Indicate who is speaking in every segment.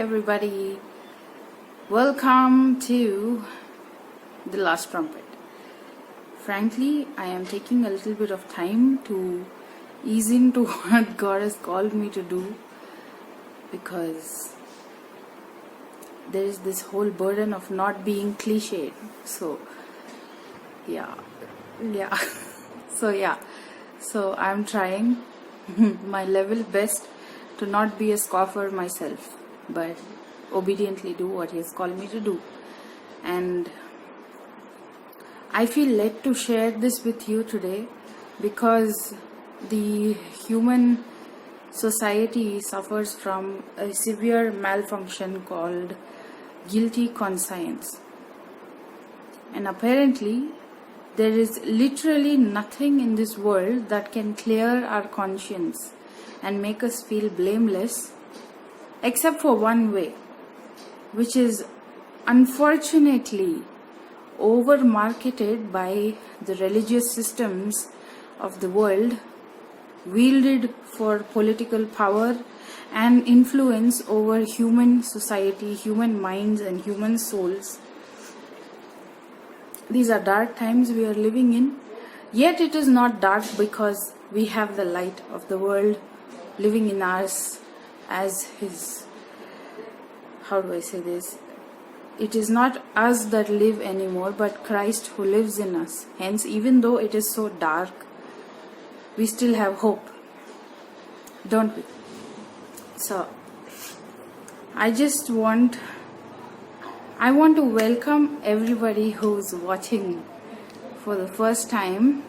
Speaker 1: everybody. Welcome to The Last Trumpet. Frankly, I am taking a little bit of time to ease into what God has called me to do, because there is this whole burden of not being cliched. So I'm trying my level best to not be a scoffer myself, but obediently do what He has called me to do. And I feel led to share this with you today because the human society suffers from a severe malfunction called guilty conscience. And apparently, there is literally nothing in this world that can clear our conscience and make us feel blameless except for one way, which is unfortunately over marketed by the religious systems of the world, wielded for political power and influence over human society, human minds and human souls. These are dark times we are living in, yet it is not dark because we have the light of the world living in us as His, how do I say this? It is not us that live anymore, but Christ who lives in us. Hence, even though it is so dark, we still have hope, don't we? So, I want to welcome everybody who's watching for the first time.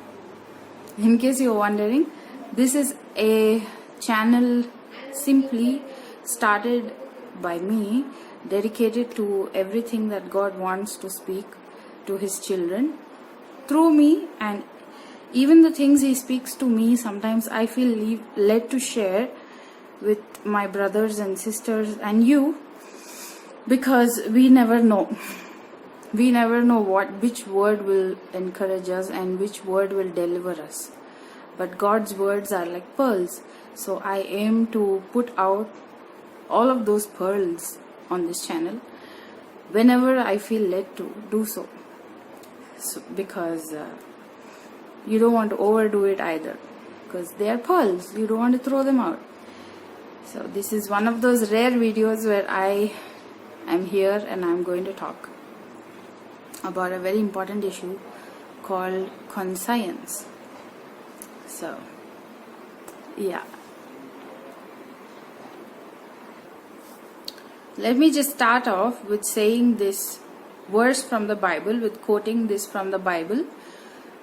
Speaker 1: In case you're wondering, this is a channel simply started by me, dedicated to everything that God wants to speak to His children through me, and even the things He speaks to me, sometimes I feel led to share with my brothers and sisters and you, because we never know. We never know which word will encourage us and which word will deliver us. But God's words are like pearls. So I aim to put out all of those pearls on this channel whenever I feel led to do so. Because you don't want to overdo it either, because they are pearls. You don't want to throw them out. So this is one of those rare videos where I am here and I'm going to talk about a very important issue called conscience. So, let me just start off with saying this verse from the Bible, with quoting this from the Bible.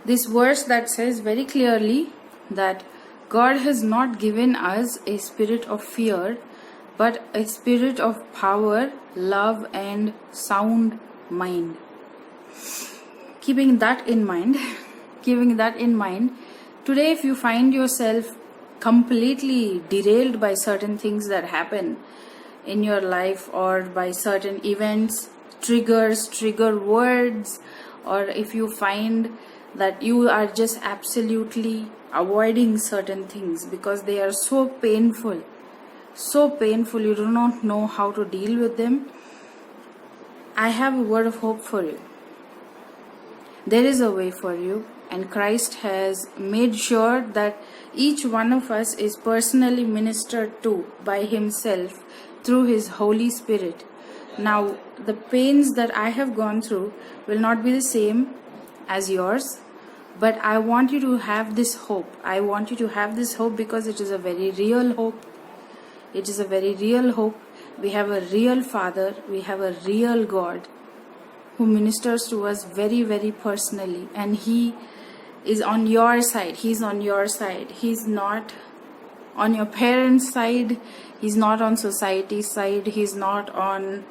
Speaker 1: This verse that says very clearly that God has not given us a spirit of fear, but a spirit of power, love and sound mind. Keeping that in mind, today if you find yourself completely derailed by certain things that happen in your life, or by certain events, trigger words, or if you find that you are just absolutely avoiding certain things because they are so painful, you do not know how to deal with them, I have a word of hope for you. There is a way for you, and Christ has made sure that each one of us is personally ministered to by Himself through His Holy Spirit. Now, the pains that I have gone through will not be the same as yours, but I want you to have this hope. I want you to have this hope because it is a very real hope. It is a very real hope. We have a real Father. We have a real God who ministers to us very, very personally. And He is on your side. He's on your side. He's not on your parents' side. He's not on society's side. He's not on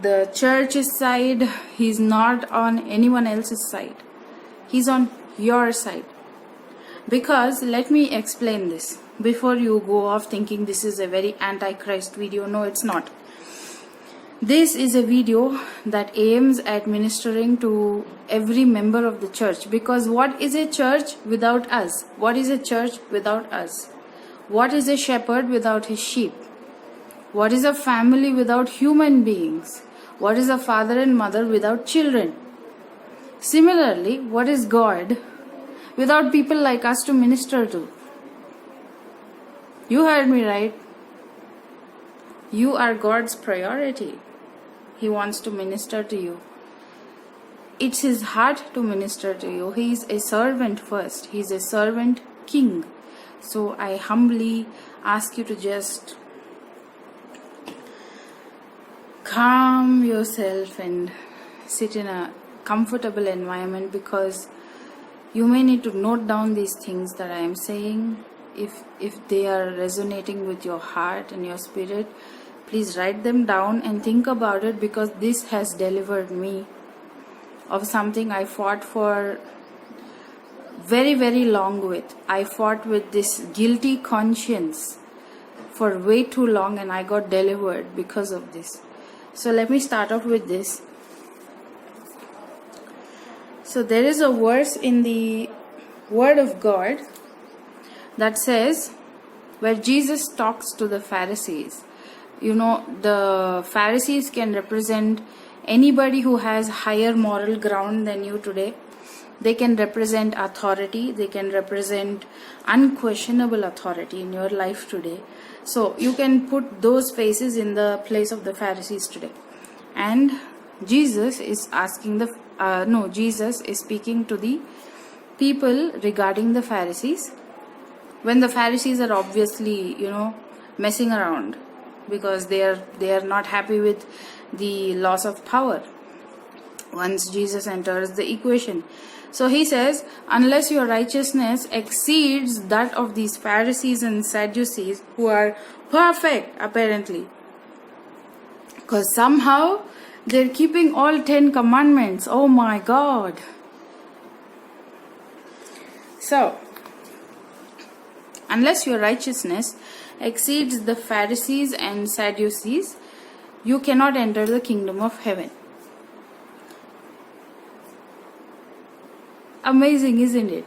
Speaker 1: the church's side. He's not on anyone else's side. He's on your side. Because, let me explain this before you go off thinking this is a very anti-Christ video. No, it's not. This is a video that aims at ministering to every member of the church. Because what is a church without us? What is a church without us? What is a shepherd without his sheep? What is a family without human beings? What is a father and mother without children? Similarly, what is God without people like us to minister to? You heard me right. You are God's priority. He wants to minister to you. It's His heart to minister to you. He is a servant first. He is a servant king. So I humbly ask you to just calm yourself and sit in a comfortable environment, because you may need to note down these things that I am saying. If they are resonating with your heart and your spirit, please write them down and think about it, because this has delivered me of something I fought for very, very long with. I fought with this guilty conscience for way too long, and I got delivered because of this. So let me start off with this. So there is a verse in the Word of God that says, where Jesus talks to the Pharisees. You know, the Pharisees can represent anybody who has higher moral ground than you today. They can represent authority. They can represent unquestionable authority in your life today. So you can put those faces in the place of the Pharisees today. And Jesus is Jesus is speaking to the people regarding the Pharisees, when the Pharisees are obviously, messing around, because they are not happy with the loss of power once Jesus enters the equation. So he says, unless your righteousness exceeds that of these Pharisees and Sadducees, who are perfect apparently, because somehow they're keeping all 10 commandments. Oh my God. So, unless your righteousness exceeds the Pharisees and Sadducees, you cannot enter the kingdom of heaven. Amazing, isn't it?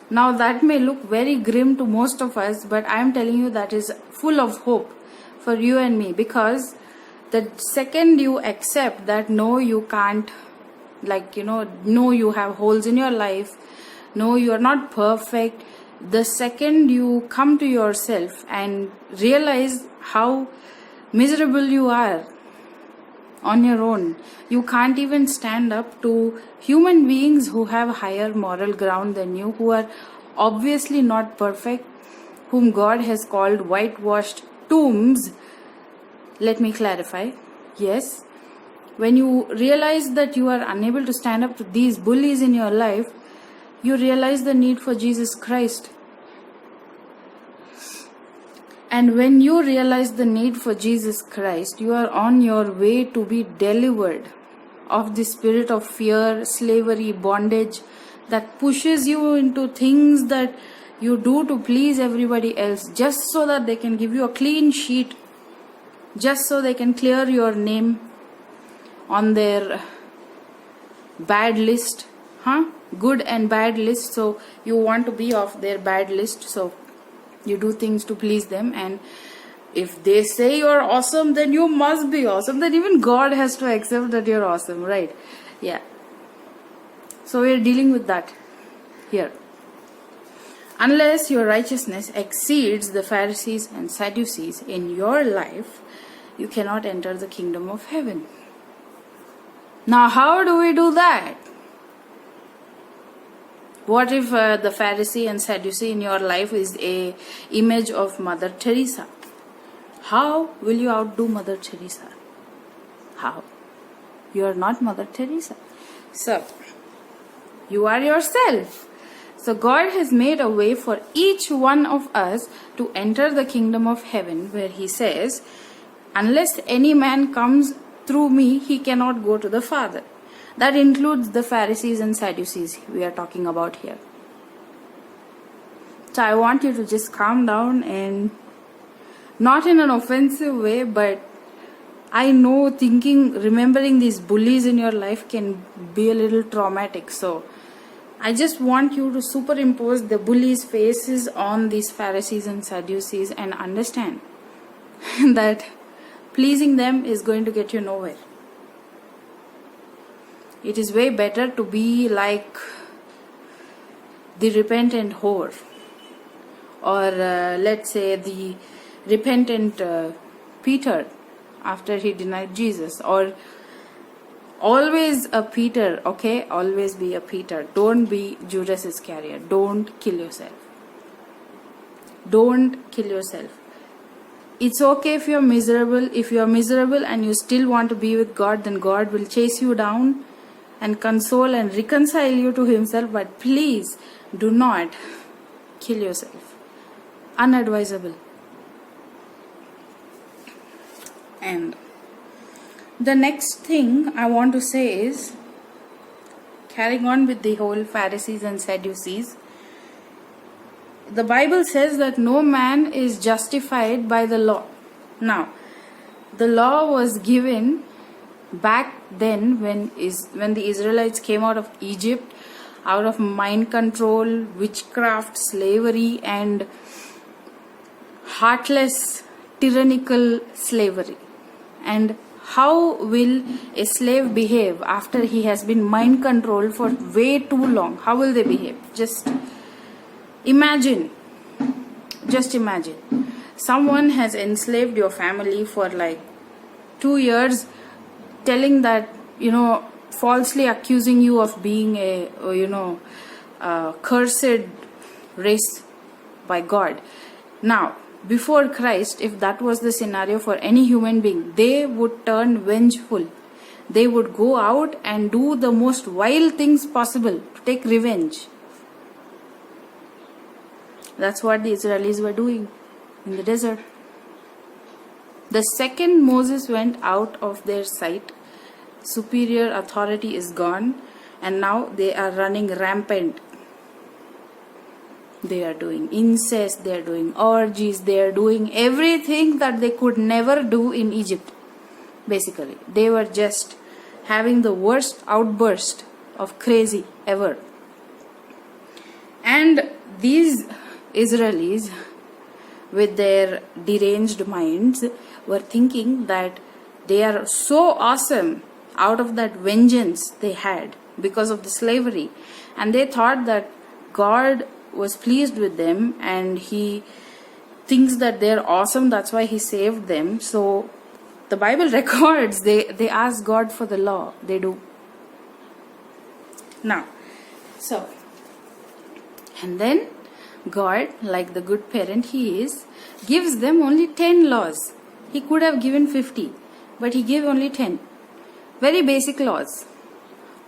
Speaker 1: Now that may look very grim to most of us, but I am telling you that is full of hope for you and me, because the second you accept that no, you can't, no, you have holes in your life, no, you are not perfect, the second you come to yourself and realize how miserable you are on your own, you can't even stand up to human beings who have higher moral ground than you, who are obviously not perfect, whom God has called whitewashed tombs. Let me clarify. Yes, when you realize that you are unable to stand up to these bullies in your life, you realize the need for Jesus Christ. And when you realize the need for Jesus Christ, you are on your way to be delivered of the spirit of fear, slavery, bondage that pushes you into things that you do to please everybody else, just so that they can give you a clean sheet, just so they can clear your name on their bad list, good and bad list. So you want to be off their bad list, so you do things to please them. And if they say you're awesome, then you must be awesome. Then even God has to accept that you're awesome, right? Yeah. So we're dealing with that here. Unless your righteousness exceeds the Pharisees and Sadducees in your life, you cannot enter the kingdom of heaven. Now, how do we do that? What if the Pharisee and Sadducee in your life is a image of Mother Teresa? How will you outdo Mother Teresa? How? You are not Mother Teresa. So, you are yourself. So God has made a way for each one of us to enter the kingdom of heaven, where He says, unless any man comes through me, he cannot go to the Father. That includes the Pharisees and Sadducees we are talking about here. So I want you to just calm down, and not in an offensive way, but I know remembering these bullies in your life can be a little traumatic. So I just want you to superimpose the bullies' faces on these Pharisees and Sadducees and understand that pleasing them is going to get you nowhere. It is way better to be like the repentant whore, or let's say the repentant Peter after he denied Jesus, or always a Peter, okay? Always be a Peter. Don't be Judas Iscariot. Don't kill yourself. Don't kill yourself. It's okay if you're miserable. If you're miserable and you still want to be with God, then God will chase you down and console and reconcile you to Himself. But please do not kill yourself. Unadvisable. And the next thing I want to say is, carrying on with the whole Pharisees and Sadducees, the Bible says that no man is justified by the law. Now, the law was given back then when the Israelites came out of Egypt, out of mind control, witchcraft, slavery, and heartless, tyrannical slavery. And how will a slave behave after he has been mind controlled for way too long? How will they behave? Just imagine. Someone has enslaved your family for like 2 years, telling that, falsely accusing you of being a cursed race by God. Now, before Christ, if that was the scenario for any human being, they would turn vengeful. They would go out and do the most vile things possible to take revenge. That's what the Israelis were doing in the desert. The second Moses went out of their sight, superior authority is gone, and now they are running rampant. They are doing incest, they are doing orgies, they are doing everything that they could never do in Egypt. Basically, they were just having the worst outburst of crazy ever. And these Israelis, with their deranged minds, were thinking that they are so awesome out of that vengeance they had because of the slavery, and they thought that God was pleased with them and He thinks that they're awesome, that's why He saved them. So the Bible records they ask God for the law. They do. Now, so, and then God, like the good parent He is, gives them only 10 laws. He could have given 50, but He gave only 10. Very basic laws.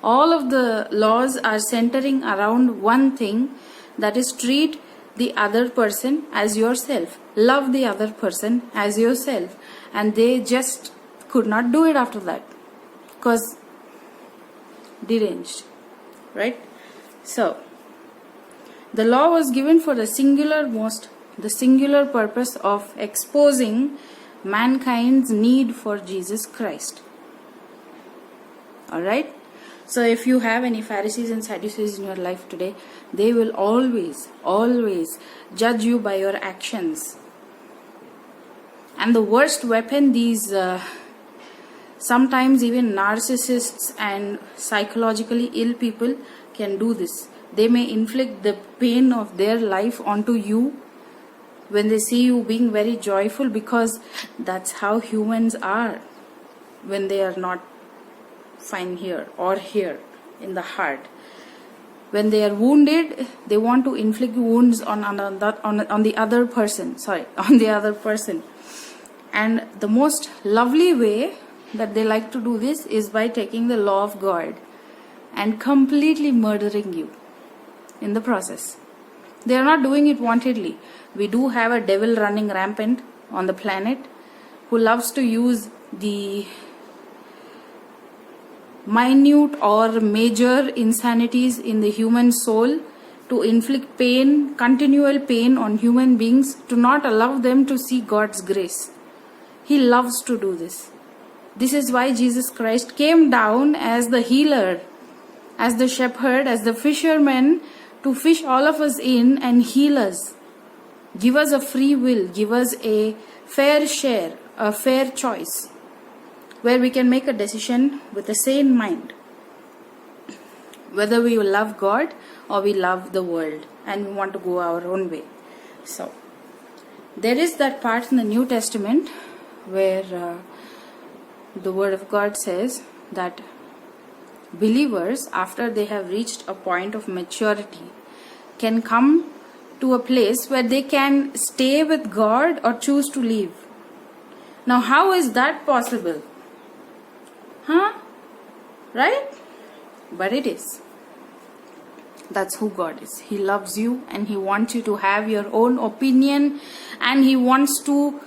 Speaker 1: All of the laws are centering around one thing, that is, treat the other person as yourself. Love the other person as yourself. And they just could not do it after that, because deranged. Right? So, the law was given for the singular purpose of exposing mankind's need for Jesus Christ. Alright? So if you have any Pharisees and Sadducees in your life today, they will always judge you by your actions. And the worst weapon these sometimes even narcissists and psychologically ill people can do this. They may inflict the pain of their life onto you when they see you being very joyful, because that's how humans are when they are not fine here or here in the heart. When they are wounded, they want to inflict wounds on the other person. And the most lovely way that they like to do this is by taking the law of God and completely murdering you in the process. They are not doing it wantedly. We do have a devil running rampant on the planet who loves to use the minute or major insanities in the human soul to inflict pain, continual pain on human beings, to not allow them to see God's grace. He loves to do this. This is why Jesus Christ came down as the healer, as the shepherd, as the fisherman, to fish all of us in and heal us. Give us a free will, give us a fair share, a fair choice, where we can make a decision with a sane mind, whether we love God or we love the world and we want to go our own way. So, there is that part in the New Testament where the Word of God says that believers, after they have reached a point of maturity, can come to a place where they can stay with God or choose to leave. Now, how is that possible? Right? But it is. That's who God is. He loves you and He wants you to have your own opinion, and He wants to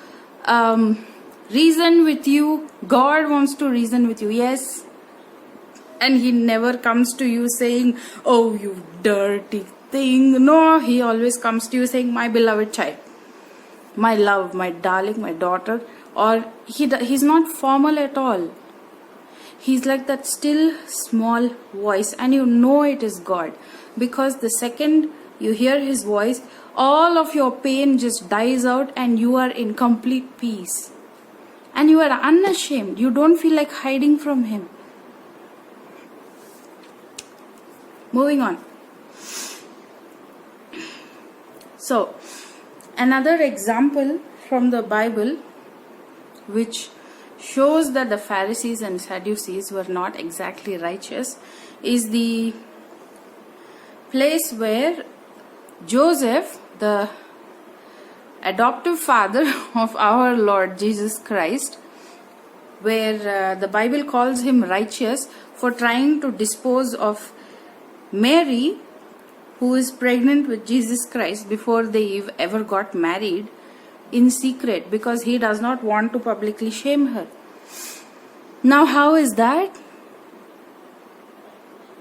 Speaker 1: reason with you. God wants to reason with you, yes. And He never comes to you saying, "Oh, you dirty thing." No, He always comes to you saying, "My beloved child, my love, my darling, my daughter." Or He's not formal at all. He's like that still small voice, and you know it is God, because the second you hear His voice, all of your pain just dies out and you are in complete peace. And you are unashamed. You don't feel like hiding from Him. Moving on. So, another example from the Bible which shows that the Pharisees and Sadducees were not exactly righteous is the place where Joseph, the adoptive father of our Lord Jesus Christ, where the Bible calls him righteous for trying to dispose of Mary, who is pregnant with Jesus Christ, before they ever got married, in secret, because he does not want to publicly shame her. Now, how is that?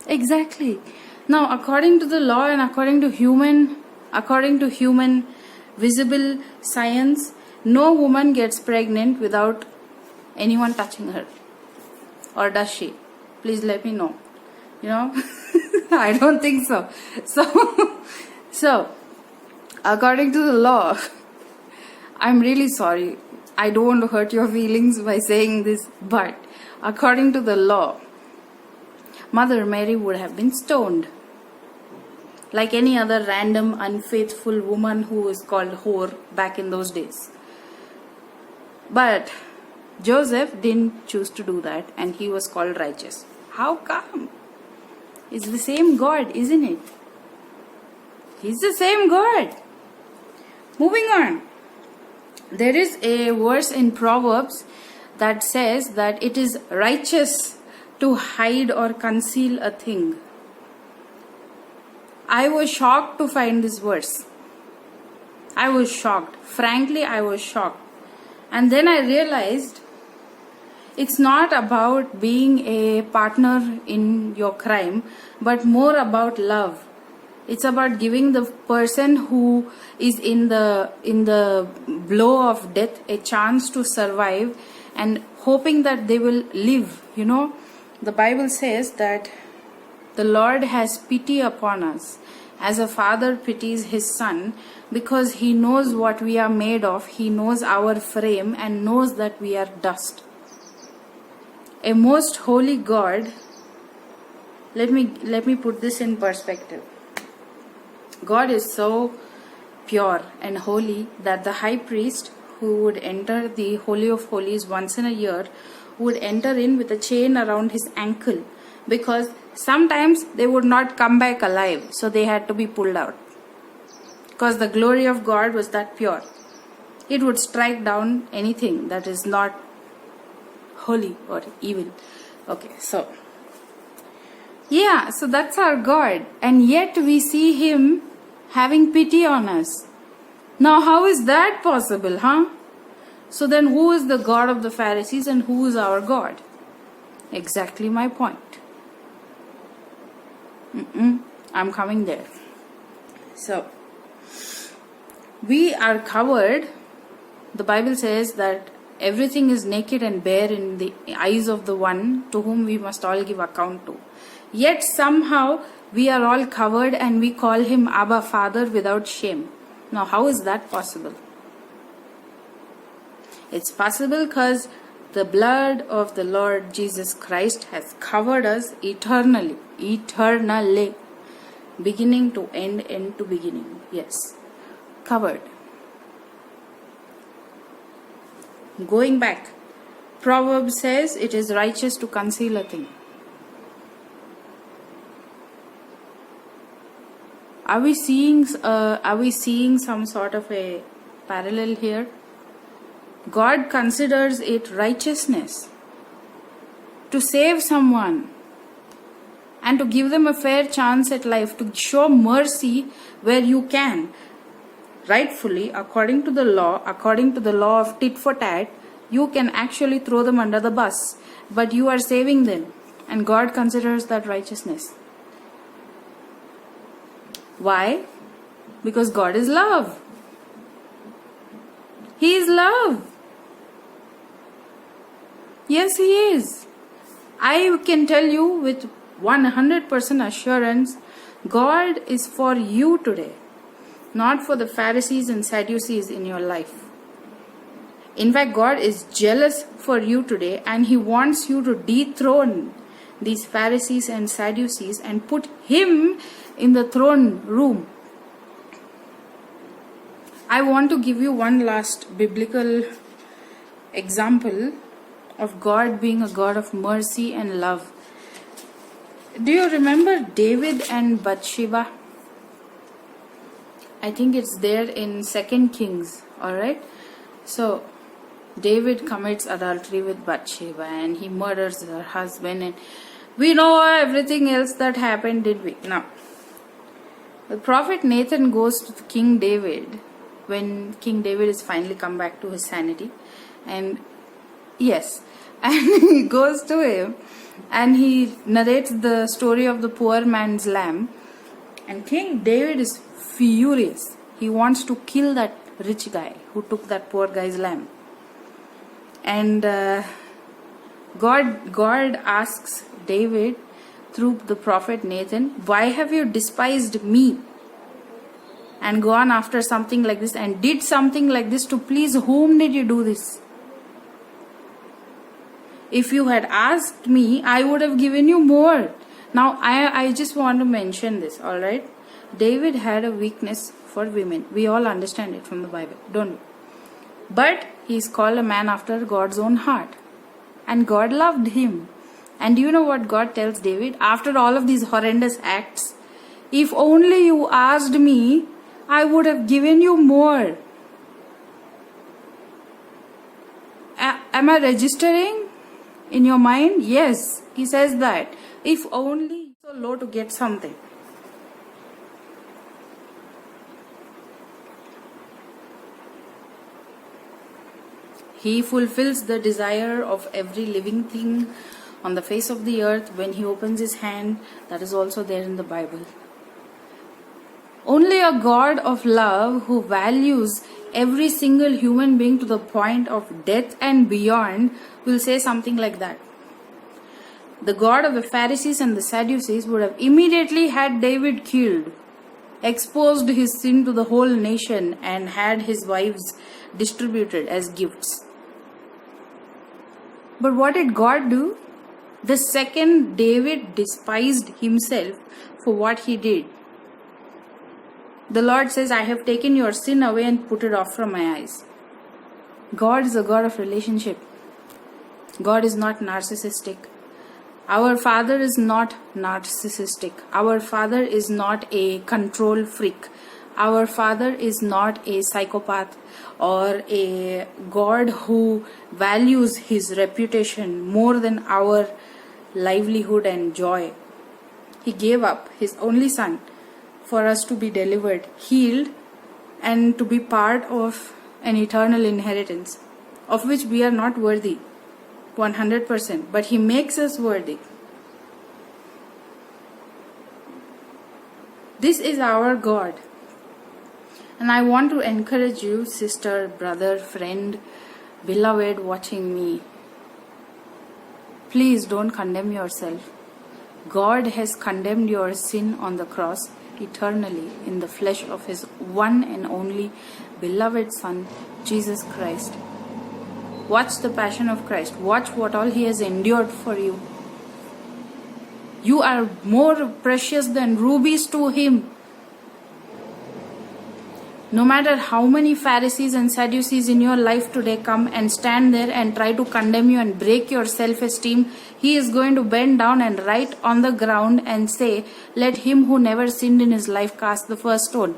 Speaker 1: Exactly. Now, according to the law and according to human visible science, no woman gets pregnant without anyone touching her. Or does she? Please let me know. I don't think so. So, according to the law, I'm really sorry. I don't want to hurt your feelings by saying this, but according to the law, Mother Mary would have been stoned, like any other random unfaithful woman who was called whore back in those days. But Joseph didn't choose to do that, and he was called righteous. How come? It's the same God, isn't it? He's the same God. Moving on. There is a verse in Proverbs that says that it is righteous to hide or conceal a thing. I was shocked to find this verse. I was shocked. Frankly, I was shocked. And then I realized it's not about being a partner in your crime, but more about love. It's about giving the person who is in the blow of death a chance to survive and hoping that they will live. The Bible says that the Lord has pity upon us as a father pities his son, because He knows what we are made of. He knows our frame and knows that we are dust. A most holy God. Let me put this in perspective. God is so pure and holy that the high priest, who would enter the Holy of Holies once in a year, would enter in with a chain around his ankle, because sometimes they would not come back alive, so they had to be pulled out. Because the glory of God was that pure. It would strike down anything that is not holy or evil. Okay, so that's our God, and yet we see Him having pity on us. Now, how is that possible, So then, who is the God of the Pharisees and who is our God? Exactly my point. I'm coming there. So, we are covered. The Bible says that everything is naked and bare in the eyes of the one to whom we must all give account to. Yet somehow we are all covered and we call Him Abba, Father, without shame. Now, how is that possible? It's possible because the blood of the Lord Jesus Christ has covered us eternally, beginning to end, end to beginning. Yes, covered. Going back, Proverbs says it is righteous to conceal a thing. Are we seeing some sort of a parallel here? God considers it righteousness to save someone and to give them a fair chance at life, to show mercy where you can. Rightfully, according to the law of tit for tat, you can actually throw them under the bus, but you are saving them, and God considers that righteousness. Why? Because God is love. He is love. Yes, He is. I can tell you with 100% assurance, God is for you today, not for the Pharisees and Sadducees in your life. In fact, God is jealous for you today, and He wants you to dethrone these Pharisees and Sadducees and put Him in the throne room. I want to give you one last biblical example of God being a God of mercy and love. Do you remember David and Bathsheba? I think it's there in 2 Kings, alright? So, David commits adultery with Bathsheba and he murders her husband, and we know everything else that happened, did we? Now, the prophet Nathan goes to King David when King David is finally come back to his sanity, and he goes to him and he narrates the story of the poor man's lamb, and King David is furious. He wants to kill that rich guy who took that poor guy's lamb. And God asks David through the prophet Nathan, why have you despised me and gone after something like this and did something like this? To please whom did you do this? If you had asked me, I would have given you more. Now, I just want to mention this, alright? David had a weakness for women. We all understand it from the Bible, don't we? But he is called a man after God's own heart. And God loved him. And do you know what God tells David? After all of these horrendous acts, if only you asked me, I would have given you more. Am I registering in your mind? Yes, he says that. If only so low to get something. He fulfills the desire of every living thing on the face of the earth when He opens His hand. That is also there in the Bible. Only a God of love who values every single human being to the point of death and beyond will say something like that. The God of the Pharisees and the Sadducees would have immediately had David killed, exposed his sin to the whole nation, and had his wives distributed as gifts. But what did God do? The second David despised himself for what he did, the Lord says, I have taken your sin away and put it off from my eyes. God is a God of relationship. God is not narcissistic. Our Father is not narcissistic. Our Father is not a control freak. Our Father is not a psychopath or a God who values His reputation more than our livelihood and joy. He gave up His only Son for us to be delivered, healed, and to be part of an eternal inheritance, of which we are not worthy, 100%, but He makes us worthy. This is our God. And I want to encourage you, sister, brother, friend, beloved watching me. Please don't condemn yourself. God has condemned your sin on the cross eternally in the flesh of His one and only beloved Son, Jesus Christ. Watch the passion of Christ. Watch what all He has endured for you. You are more precious than rubies to Him. No matter how many Pharisees and Sadducees in your life today come and stand there and try to condemn you and break your self-esteem, He is going to bend down and write on the ground and say, "Let him who never sinned in his life cast the first stone."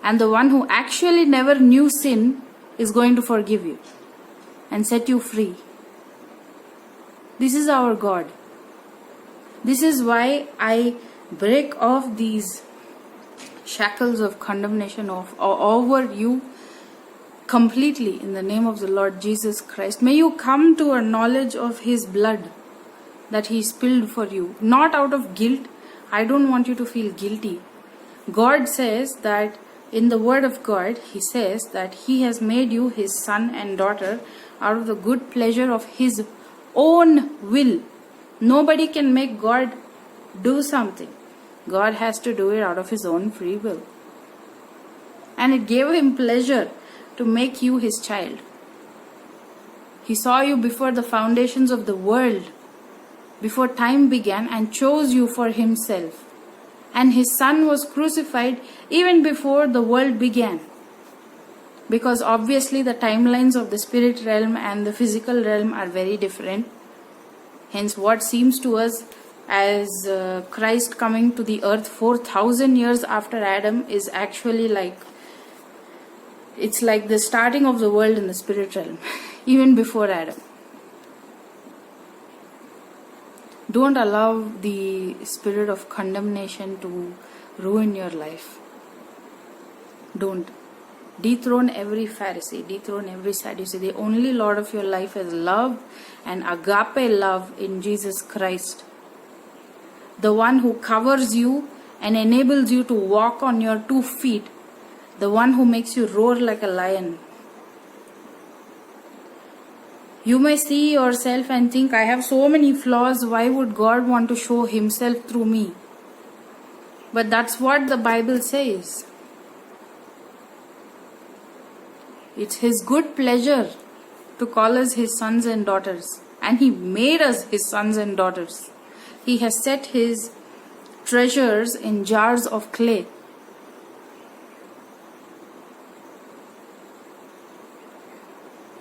Speaker 1: And the one who actually never knew sin is going to forgive you and set you free. This is our God. This is why I break off these shackles of condemnation over you completely in the name of the Lord Jesus Christ. May you come to a knowledge of His blood that He spilled for you, not out of guilt. I don't want you to feel guilty. God says that in the Word of God, He says that He has made you His son and daughter out of the good pleasure of His own will. Nobody can make God do something. God has to do it out of His own free will. And it gave Him pleasure to make you His child. He saw you before the foundations of the world, before time began, and chose you for Himself. And His Son was crucified even before the world began. Because obviously the timelines of the spirit realm and the physical realm are very different. Hence what seems to us as Christ coming to the earth 4,000 years after Adam is actually it's like the starting of the world in the spirit realm, even before Adam. Don't allow the spirit of condemnation to ruin your life. Don't. Dethrone every Pharisee, dethrone every Sadducee. The only Lord of your life is love and agape love in Jesus Christ. The one who covers you and enables you to walk on your 2 feet. The one who makes you roar like a lion. You may see yourself and think, I have so many flaws, why would God want to show Himself through me? But that's what the Bible says. It's His good pleasure to call us His sons and daughters. And He made us His sons and daughters. He has set His treasures in jars of clay.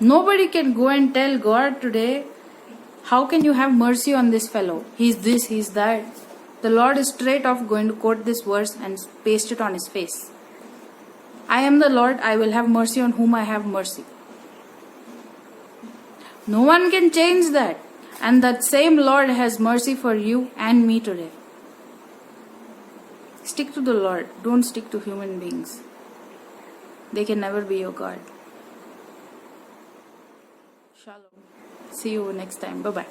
Speaker 1: Nobody can go and tell God today, how can you have mercy on this fellow? He's this, he's that. The Lord is straight off going to quote this verse and paste it on His face. I am the Lord, I will have mercy on whom I have mercy. No one can change that. And that same Lord has mercy for you and me today. Stick to the Lord. Don't stick to human beings. They can never be your God. Shalom. See you next time. Bye-bye.